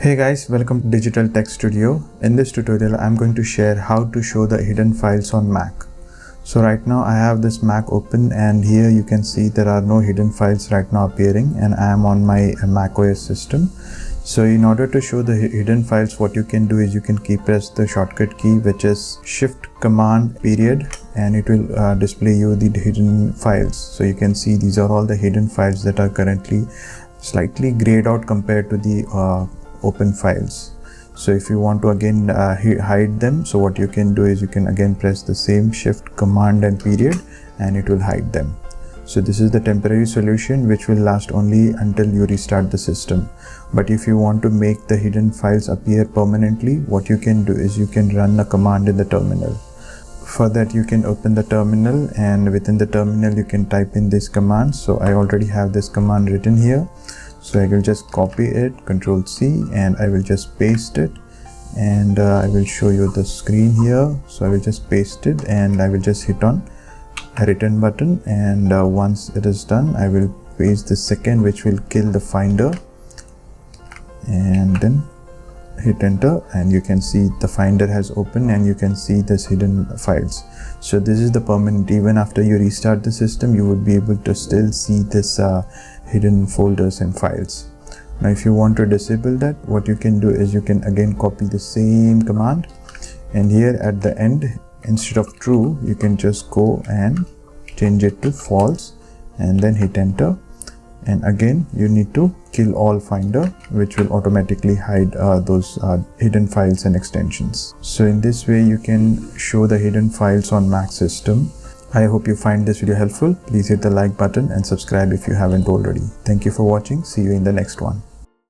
Hey guys, welcome to Digital Tech Studio. In this tutorial, I'm going to share how to show the hidden files on Mac. So right now I have this Mac open and here you can see there are no hidden files right now appearing, and I am on my Mac OS system. So in order to show the hidden files, what you can do is you can press the shortcut key, which is Shift Command period, and it will display you the hidden files. So you can see these are all the hidden files that are currently slightly grayed out compared to the open files. So if you want to again hide them, so what you can do is you can again press the same Shift Command and period and it will hide them. So this is the temporary solution which will last only until you restart the system. But if you want to make the hidden files appear permanently, what you can do is you can run a command in the terminal. For that you can open the terminal, and within the terminal you can type in this command. So I already have this command written here. So I will just copy it, Ctrl C, and I will just paste it, and I will show you the screen here. So I will just paste it and I will just hit on a return button, and once it is done I will paste the second, which will kill the Finder, and then hit enter, and you can see the Finder has opened and you can see this hidden files. So this is the permanent. Even after you restart the system, you would be able to still see this hidden folders and files. Now if you want to disable that, what you can do is you can again copy the same command, and here at the end, instead of true, you can just go and change it to false and then hit enter, and again you need to kill all Finder, which will automatically hide those hidden files and extensions. So in this way you can show the hidden files on Mac system. I hope you find this video helpful. Please hit the like button and subscribe if you haven't already. Thank you for watching. See you in the next one.